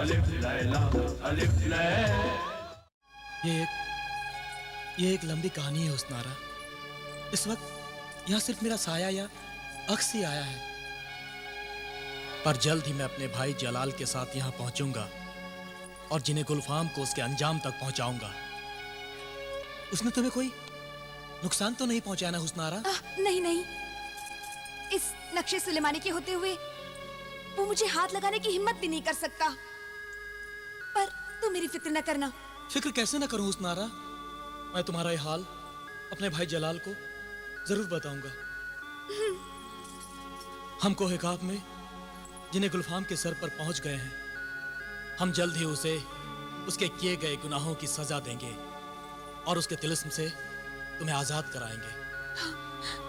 अलिफ लैला अलिफ लैला। ये एक लंबी कहानी है हुस्नारा। इस वक्त यहाँ सिर्फ मेरा साया या अक्स ही आया है, पर जल्द ही मैं अपने भाई जलाल के साथ यहाँ पहुंचूंगा और जिन्हें गुलफाम को उसके अंजाम तक पहुंचाऊंगा। उसने तुम्हें कोई नुकसान तो नहीं पहुंचाया ना हुस्नारा? नहीं नहीं, इस नक्शे सुलेमानी के होते हुए वो मुझे हाथ लगाने की हिम्मत भी नहीं कर सकता। पर तुम मेरी फिक्र न करना। फिक्र कैसे न करूं हुस्नारा? मैं तुम्हारा ये हाल अपने भाई जलाल को जरूर बताऊंगा। हम कोह-ए-काफ में जिन्हें गुलफाम के सर पर पहुंच गए हैं, हम जल्द ही उसे उसके किए गए गुनाहों की सजा देंगे और उसके तिलिस्म से तुम्हें आजाद कराएंगे।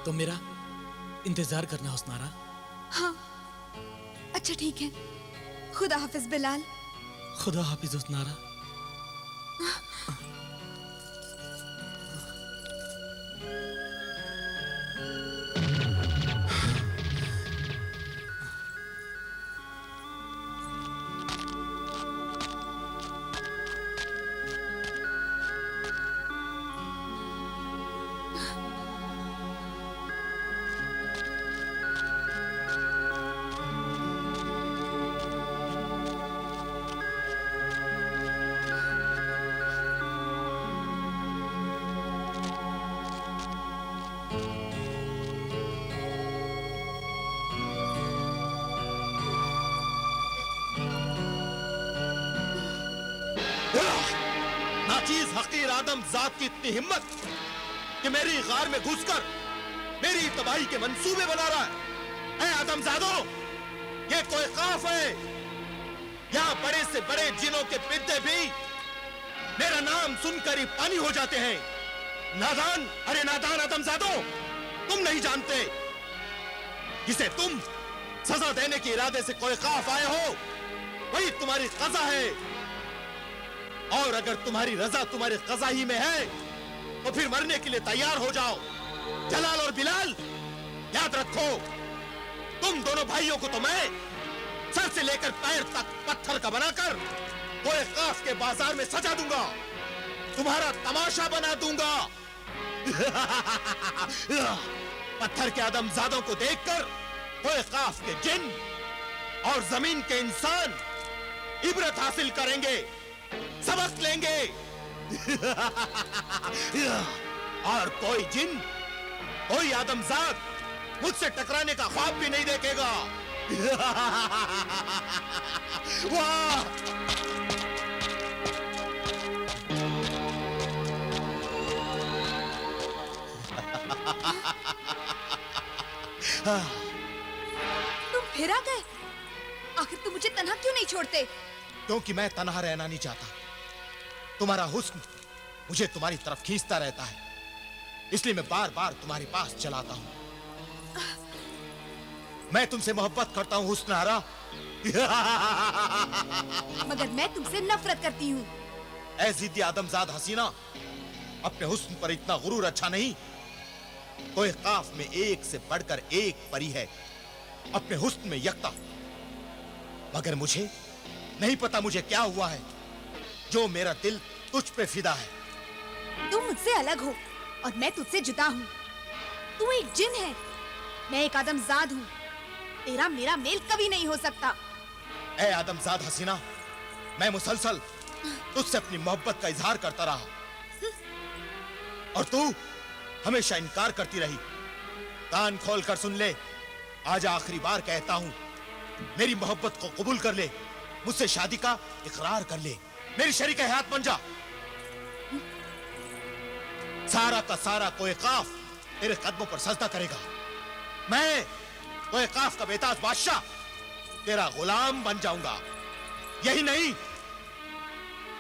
तुम मेरा इंतजार करना हुस्नारा। हाँ, अच्छा ठीक है। खुदा हाफिज बिलाल। खुदा हाफिज हुस्नारा। नाचीज हकीर आदम जात की इतनी हिम्मत कि मेरी गार में घुसकर मेरी तबाही के मंसूबे बना रहा है। आदमजादो, ये कोई खौफ है? यहाँ बड़े से बड़े जिनों के पिद्दे भी मेरा नाम सुनकर ही पानी हो जाते हैं। नादान, अरे नादान आदमजादो, तुम नहीं जानते जिसे तुम सजा देने के इरादे से कोई खौफ आए हो, वही तुम्हारी कज़ा है। और अगर तुम्हारी रजा तुम्हारी कज़ा ही में है तो फिर मरने के लिए तैयार हो जाओ। जलाल और बिलाल, याद रखो, तुम दोनों भाइयों को तो मैं सर से लेकर पैर तक पत्थर का बनाकर कोह-ए-काफ के बाजार में सजा दूंगा, तुम्हारा तमाशा बना दूंगा। पत्थर के आदमजादों को देखकर कोह-ए-काफ के जिन और जमीन के इंसान इबरत हासिल करेंगे, सबक लेंगे। और कोई जिन, कोई आदमजाद मुझसे टकराने का ख्वाब भी नहीं देखेगा। वाह! तुम फिर आ गए? आखिर तुम मुझे तन्हा क्यों नहीं छोड़ते? क्योंकि मैं तन्हा रहना नहीं चाहता। तुम्हारा हुस्न मुझे तुम्हारी तरफ खींचता रहता है, इसलिए मैं बार बार तुम्हारे पास चलाता हूं। मैं तुमसे मोहब्बत करता हूं हुस्नारा। मगर मैं तुमसे नफरत करती हूँ। ऐ जिद्दी आदमजाद हसीना, अपने हुस्न पर इतना गुरूर अच्छा नहीं। कोह-ए-काफ में एक से बढ़कर एक परी है, अपने हुस्न में यकता। मगर मुझे नहीं पता मुझे क्या हुआ है जो मेरा दिल तुझ पे फिदा है। तुम मुझसे अलग हो और मैं तुझसे जुदा हूँ। तू एक जिन है, मैं एक आदमजाद हूँ। तेरा मेरा मेल कभी नहीं हो सकता। ऐ आदमजाद हसीना, मैं मुसलसल तुझसे अपनी मोहब्बत का इजहार करता रहा और तू हमेशा इनकार करती रही। कान खोल कर सुन ले, आज आखिरी बार कहता हूँ, मेरी मोहब्बत को कबूल कर ले, मुझसे शादी का इकरार कर ले, मेरी शरीक हयात बन जा। सारा का सारा कोह-ए-काफ तेरे कदमों पर सजदा करेगा। मैं कोह-ए-काफ का बेताज बादशाह तेरा गुलाम बन जाऊंगा। यही नहीं,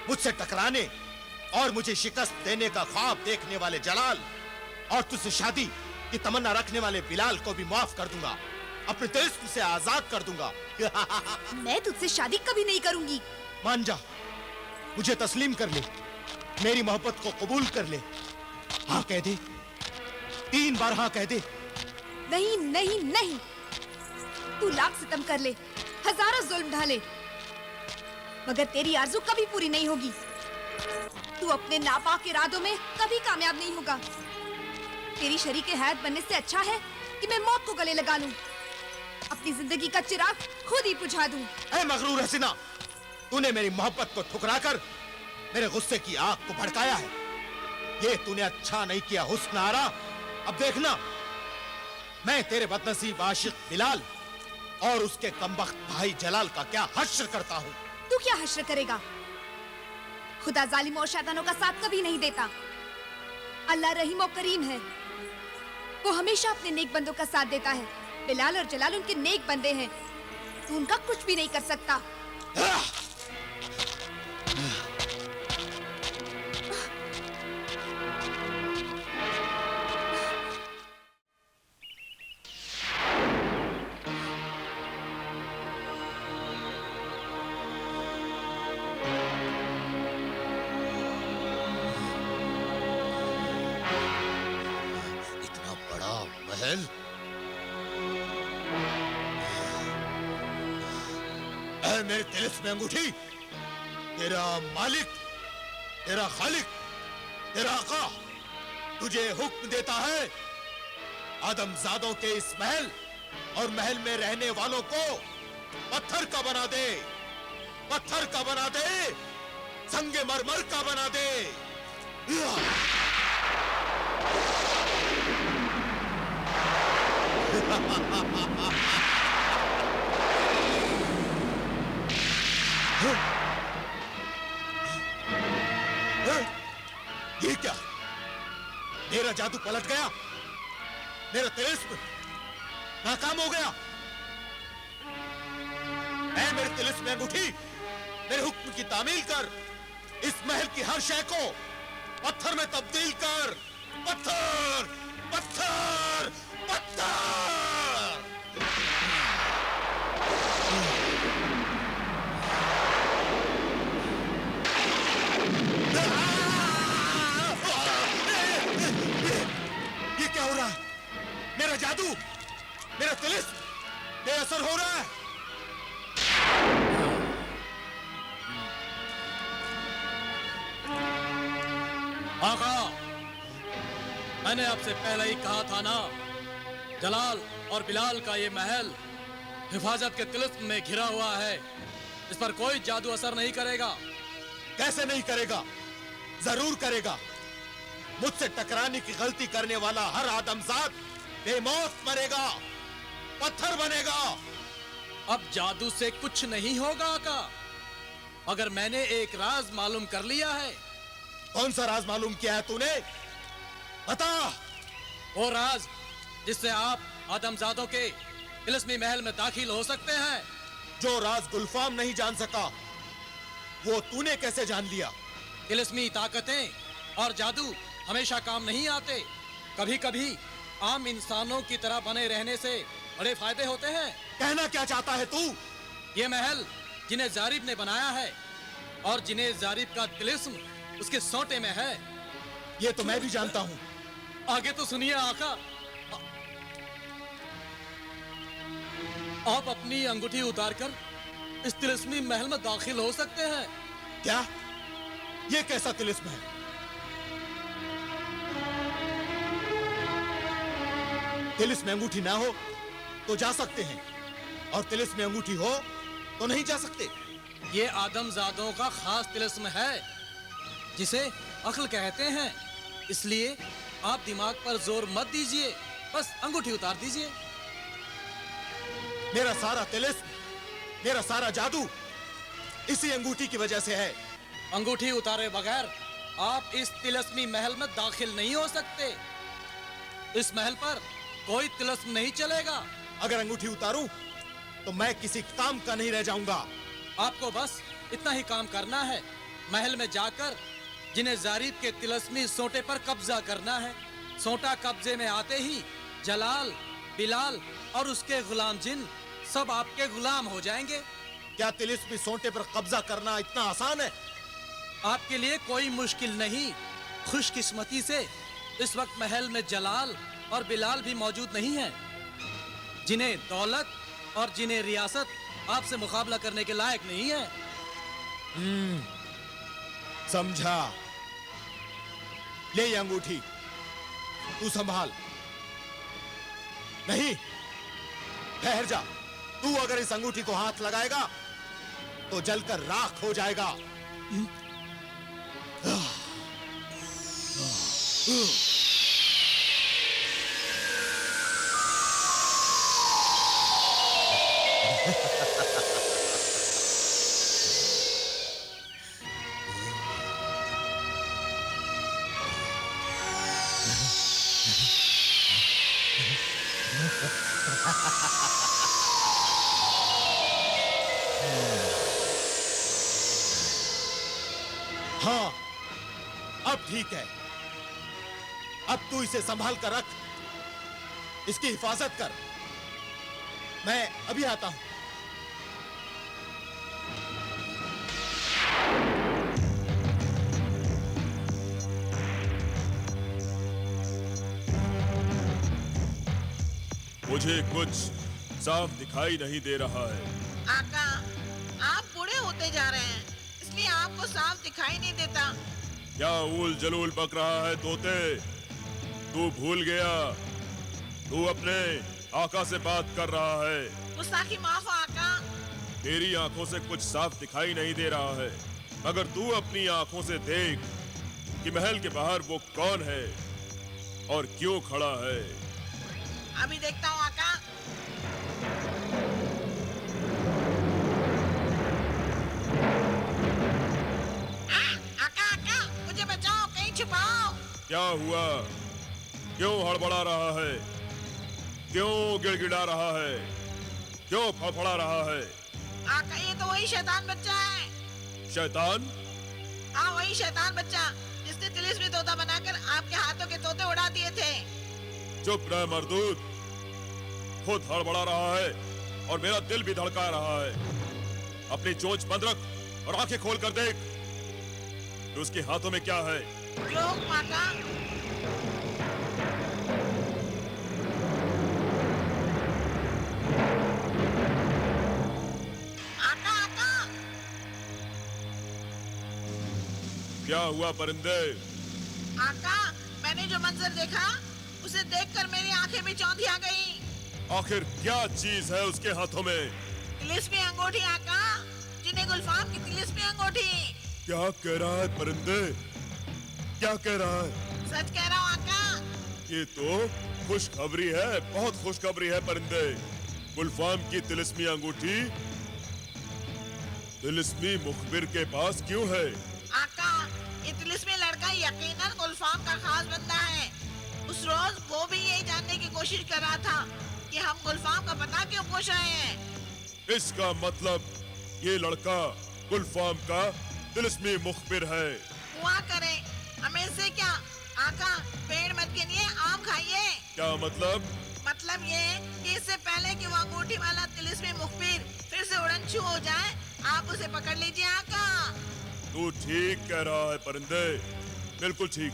मुझसे टकराने और मुझे शिकस्त देने का ख्वाब देखने वाले जलाल और तुझसे शादी की तमन्ना रखने वाले बिलाल को भी माफ कर दूंगा, अपने तिलिस्म से आजाद कर दूंगा। मैं तुझसे शादी कभी नहीं करूंगी। मान जा, मुझे तस्लीम कर ले, मेरी मोहब्बत को कबूल कर ले। हाँ कह दे, 3 बार हाँ कह दे। नहीं नहीं नहीं, तू लाख सितम कर ले, हजारों जुल्म ढाले, मगर तेरी आरज़ू कभी पूरी नहीं होगी। तू अपने नापाक इरादों में कभी कामयाब नहीं होगा। तेरी शरीक हयात बनने से अच्छा है कि मैं मौत को गले लगा लूं, अपनी जिंदगी का चिराग खुद ही बुझा दूं। ऐ मगरूर हसीना, तूने मेरी मोहब्बत को ठुकराकर मेरे गुस्से की आग को भड़काया है। ये तूने अच्छा नहीं किया हुस्न आरा। अब देखना, मैं तेरे बदनसीब आशिक बिलाल और उसके कमबख्त भाई जलाल का क्या हश्र करता हूँ। तू क्या हश्र करेगा? खुदा जालिम और शैतानों का साथ कभी नहीं देता। अल्लाह रहीम और करीम है, वो हमेशा अपने नेक बंदों का साथ देता है। बिलाल और जलाल उनके नेक बंदे हैं, तू उनका कुछ भी नहीं कर सकता। मेरे तिलिस्म में अंगूठी, तेरा मालिक, तेरा खालिक, तेरा आका तुझे हुक्म देता है, आदमजादों के इस महल और महल में रहने वालों को पत्थर का बना दे, पत्थर का बना दे, संगे मरमर का बना दे। ये क्या? मेरा जादू पलट गया, मेरा तिलिस्म नाकाम हो गया। ऐ मेरे तिलिस्म में अंगूठी, मेरे हुक्म की तामील कर, इस महल की हर शय को पत्थर में तब्दील कर। पत्थर, पत्थर, पत्थर। ये क्या हो रहा है? मेरा जादू, मेरा तिलिस्म बेअसर हो रहा है। आका, मैंने आपसे पहले ही कहा था ना, जलाल और बिलाल का ये महल हिफाजत के तिलिस्म में घिरा हुआ है, इस पर कोई जादू असर नहीं करेगा। कैसे नहीं करेगा? जरूर करेगा। मुझसे टकराने की गलती करने वाला हर आदमजाद बेमौत मरेगा, पत्थर बनेगा। अब जादू से कुछ नहीं होगा आका, अगर मैंने एक राज मालूम कर लिया है। कौन सा राज मालूम किया है तूने? बता। वो राज जिससे आप आदमजादों के तिलिस्मी महल में दाखिल हो सकते हैं। जो राज गुलफाम नहीं जान सका, वो तूने कैसे जान लिया? तिलिस्मी ताकतें और जादू हमेशा काम नहीं आते, कभी कभी आम इंसानों की तरह बने रहने से बड़े फायदे होते हैं। कहना क्या चाहता है तू? ये महल जिन्हें जारिब ने बनाया है और जिन्हें जारिब का तिलिस्म उसके सोटे में है, ये तो मैं भी जानता हूँ। आगे तो सुनिए आका। आप अपनी अंगूठी उतारकर इस तिलिस्मी महल में दाखिल हो सकते हैं। क्या? ये कैसा तिलिस्म है? तिलिस्म में अंगूठी ना हो तो जा सकते हैं, और तिलिस्म में अंगूठी हो तो नहीं जा सकते। ये आदमजादों का खास तिलिस्म है जिसे अक्ल कहते हैं, इसलिए आप दिमाग पर जोर मत दीजिए, बस अंगूठी उतार दीजिए। मेरा सारा तिलिस्म, मेरा सारा जादू इसी अंगूठी की वजह से है। अंगूठी उतारे बगैर आप इस तिलिस्मी महल में दाखिल नहीं हो सकते। इस महल पर कोई तिलिस्म नहीं चलेगा। अगर अंगूठी उतारूं तो मैं किसी काम का नहीं रह जाऊंगा। आपको बस इतना ही काम करना है, महल में जाकर जिन्हें जारिब के तिलिस्मी सोटे पर कब्जा करना है। सोटा कब्जे में आते ही जलाल, बिलाल और उसके गुलाम जिन सब आपके गुलाम हो जाएंगे। क्या तिलिस्मी सोटे पर कब्जा करना इतना आसान है? आपके लिए कोई मुश्किल नहीं। खुशकिस्मती से इस वक्त महल में जलाल और बिलाल भी मौजूद नहीं हैं, जिन्हें दौलत और जिन्हें रियासत आपसे मुकाबला करने के लायक नहीं है। समझा। ले ये अंगूठी, तू संभाल। नहीं, ठहर जा। तू अगर इस अंगूठी को हाथ लगाएगा तो जलकर राख हो जाएगा। हाँ, अब ठीक है। अब तू इसे संभाल कर रख, इसकी हिफाजत कर। मैं अभी आता हूं। मुझे कुछ साफ दिखाई नहीं दे रहा है। आका, आप बूढ़े होते जा रहे हैं, इसलिए आपको साफ दिखाई नहीं देता। क्या ऊल जलूल बक रहा है तोते? तू भूल गया, तू अपने आका से बात कर रहा है। गुस्ताखी माफ आका। तेरी आंखों से कुछ साफ दिखाई नहीं दे रहा है, मगर तू अपनी आंखों से देख कि महल के बाहर वो कौन है और क्यों खड़ा है। अभी देखता हूँ आका। आका आका, मुझे बचाओ, कहीं छुपाओ। क्या हुआ? क्यों हड़बड़ा रहा है? क्यों गिड़गिड़ा रहा है? क्यों फड़फड़ा रहा है? आका, ये तो वही शैतान बच्चा है। शैतान? हाँ, वही शैतान बच्चा जिसने तिलिस्मी तोता बनाकर आपके हाथों के तोते उड़ा दिए थे। चुप रह मर्दूद, खुद हड़बड़ा रहा है और मेरा दिल भी धड़का रहा है। अपनी चोंच बंद रख और आंखें खोल कर देख कि उसके हाथों में क्या है। जो आका। आका आका। क्या हुआ परिंदे? आका, मैंने जो मंजर देखा उसे देखकर मेरी आंखें भी चौंधिया गई। आखिर क्या चीज है उसके हाथों में? तिलिस्मी अंगूठी आका, जिन्हें गुलफाम की तिलिस्मी अंगूठी। क्या कह रहा है परिंदे? क्या कह रहा है? सच कह रहा हूँ आका। ये तो खुशखबरी है, बहुत खुशखबरी है परिंदे। गुलफाम की तिलिस्मी अंगूठी तिलिस्मी मुखबिर के पास क्यों है? आका, ये तिलिस्मी लड़का यकीनन गुलफाम का खास बंदा है। उस रोज वो भी यही जानने की कोशिश कर रहा था कि हम गुलफाम का पता क्यों पूछ रहे हैं। इसका मतलब ये लड़का गुलफाम का तिलिस्मी मुखबिर है। हुआ करे, हमें इससे क्या। आका, पेड़ मत गिनिए, आम खाइए। क्या मतलब? मतलब ये कि इससे पहले कि वो अंगूठी वाला तिलिस्मी मुखबिर फिर से उड़नछू हो जाए, आप उसे पकड़ लीजिए आका। तू ठीक कह रहा है परिंदे, बिल्कुल ठीक।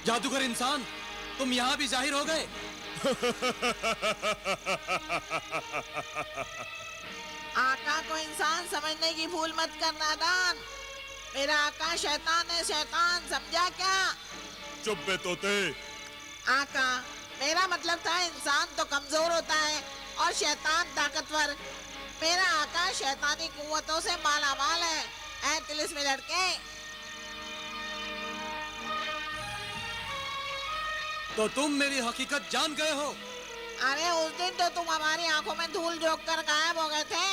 जादूगर इंसान, तुम यहाँ भी जाहिर हो गए। आका को इंसान समझने की भूल मत करना दान। मेरा आका शैतान है, शैतान, समझा क्या? चुप बे तोते। आका, मेरा मतलब था इंसान तो कमजोर होता है और शैतान ताकतवर। मेरा आका शैतानी कुव्वतों से मालामाल है। ऐ तिलिस्मी लड़के, तो तुम मेरी हकीकत जान गए हो। अरे उस दिन तो तुम हमारी आंखों में धूल झोंक कर गायब हो गए थे,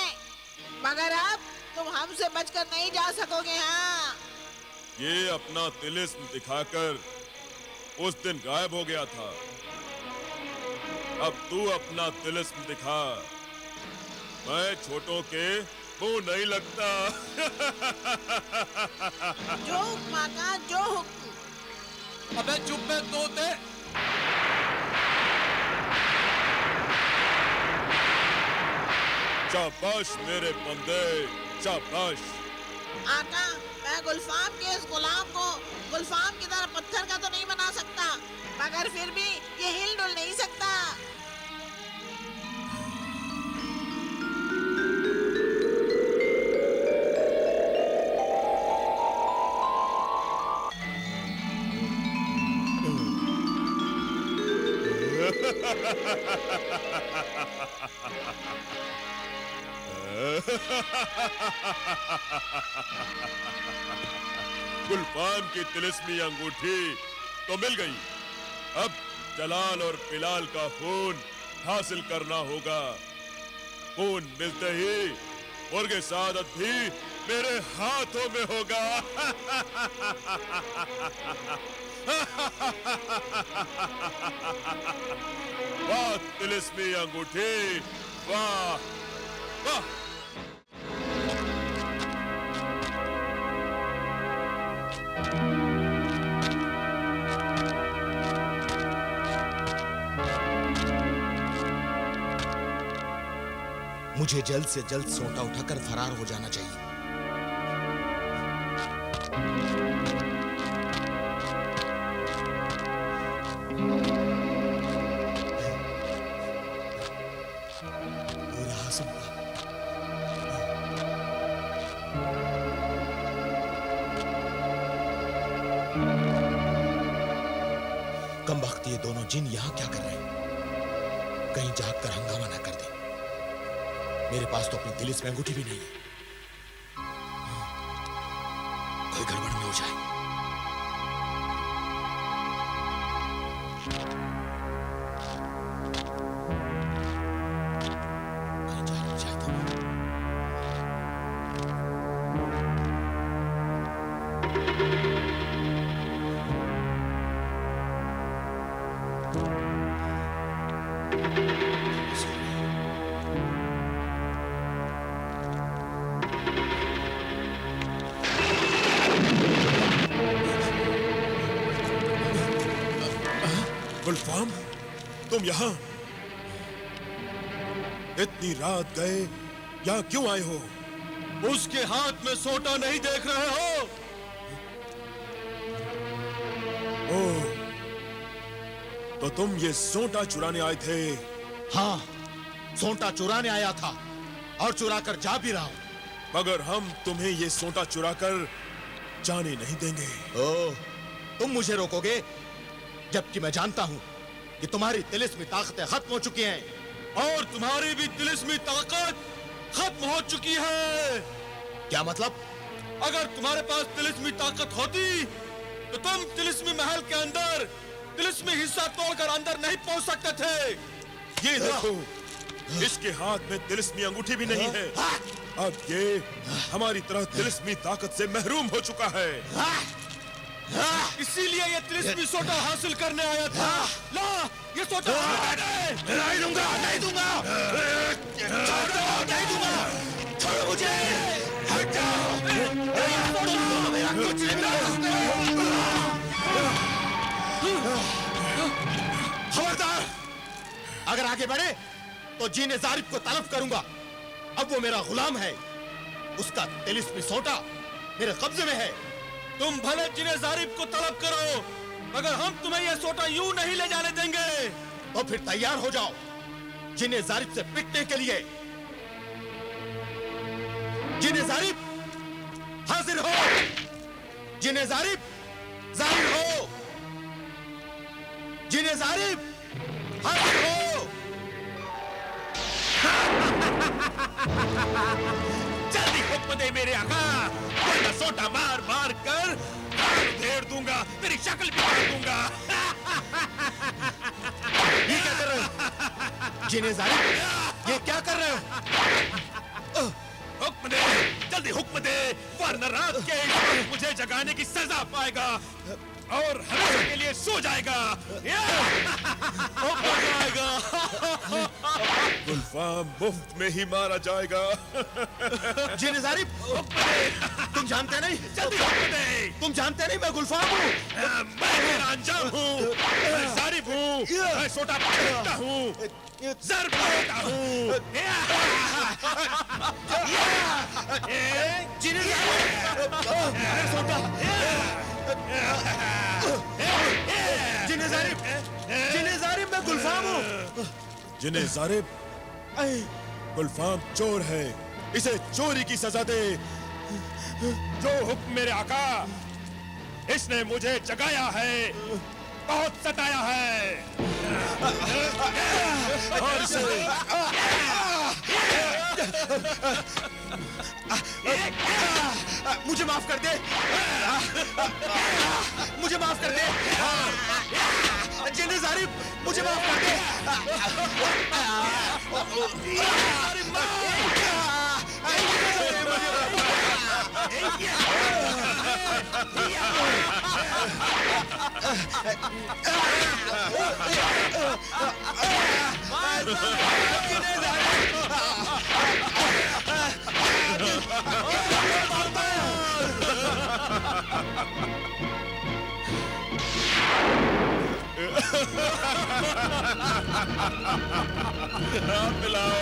मगर अब तुम हमसे बचकर नहीं जा सकोगे। हाँ, ये अपना तिलिस्म दिखाकर उस दिन गायब हो गया था। अब तू अपना तिलिस्म दिखा। मैं छोटों के मुंह नहीं लगता। जो हुक्म आका, जो हुक्म। अबे चुप बे तोते। शाबाश मेरे बंदे, शाबाश। आका, मैं गुलफाम के इस गुलाम को गुलफाम की तरह पत्थर का तो मगर फिर भी ये हिल डुल नहीं सकता। गुलफाम की तिलिस्मी अंगूठी तो मिल गई। अब जलाल और बिलाल का खून हासिल करना होगा। खून मिलते ही मुर्गे सादत भी मेरे हाथों में होगा। वाह तिलिस्मी अंगूठी, वाह वाह। मुझे जल्द से जल्द सोटा उठाकर फरार हो जाना चाहिए। हो रहा संभव। कम वक्त ये दोनों जिन यहां क्या कर रहे हैं? कहीं जाग कर हंगामा ना कर दे। मेरे पास तो अपनी तिलिस्मी अंगूठी भी नहीं है। कोई गड़बड़ में हो जाए। कहीं जाग हो जाए तो। गुलफाम, तुम यहाँ इतनी रात गए, यहाँ क्यों आए हो? उसके हाथ में सोटा नहीं देख रहे हो? ओह, तो तुम ये सोटा चुराने आए थे? हाँ, सोटा चुराने आया था और चुरा कर जा भी रहा हूं। मगर हम तुम्हें ये सोटा चुराकर जाने नहीं देंगे। ओह, तुम मुझे रोकोगे? जबकि मैं जानता हूं कि तुम्हारी तिलिस्मी ताकतें खत्म हो चुकी हैं। और तुम्हारी भी तिलिस्मी ताकत खत्म हो चुकी है। क्या मतलब? अगर तुम्हारे पास तिलिस्मी ताकत होती तो तुम तिलिस्मी महल के अंदर तिलिस्मी हिस्सा तोड़कर अंदर नहीं पहुंच सकते थे। ये देखो, इसके हाथ में तिलिस्मी अंगूठी भी नहीं है। अब ये हमारी तरह तिलिस्मी ताकत से महरूम हो चुका है। इसीलिए ये तिलिस्मी सोटा हासिल करने आया था। ला, ये सोटा नहीं दूंगा, नहीं दूंगा, नहीं दूंगा, छोड़ो मुझे, हट जाओ, मेरा कुछ नहीं। खबरदार, अगर आगे बढ़े तो जीने जारिब को तलब करूंगा। अब वो मेरा गुलाम है। उसका तिलिस्मी सोटा मेरे कब्जे में है। तुम भले जिन्हें जारिब को तलब करो, मगर हम तुम्हें यह सोटा यूं नहीं ले जाने देंगे। तो फिर तैयार हो जाओ जिन्हें जारिब से पिटने के लिए। जिन्हें जारिब, हाजिर हो। जिन्हें जारिब, जाहिर हो। जिन्हें जारिब, हाजिर हो। जल्दी हुक्म दे मेरे आका, वरना सोटा मार मार कर घेर दूंगा, तेरी शक्ल भी काट दूंगा। ये क्या कर रहे हो? जिन्हें जारिब, ये क्या कर रहे हो? हुक्म दे, जल्दी हुक्म दे, वरना रात के इस वक्त मुझे जगाने की सजा पाएगा और हमेशा के लिए सो जाएगा। गुलफाम मुफ्त में ही मारा जाएगा। जिन्हें जारिब, तुम जानते नहीं? जल्दी हुक्म दे। तुम जानते नहीं मैं गुलफाम हूँ। मैं मेरा अंजाम हूँ, मैं जारिब हूँ, मैं सोटा पकड़ता हूँ, ज़र्ब देता हूँ। जिन्हें जारिब, सोटा। जिन्हें जारिब, गुलफाम जिन्हें जारिब गुलफाम चोर है, इसे चोरी की सजा दे। जो हुक्म मेरे आका, इसने मुझे जगाया है, बहुत सताया है। और इसे मुझे माफ कर दे, मुझे माफ कर दे, जिन्हें जारिब मुझे माफ कर दे। पिलाओ।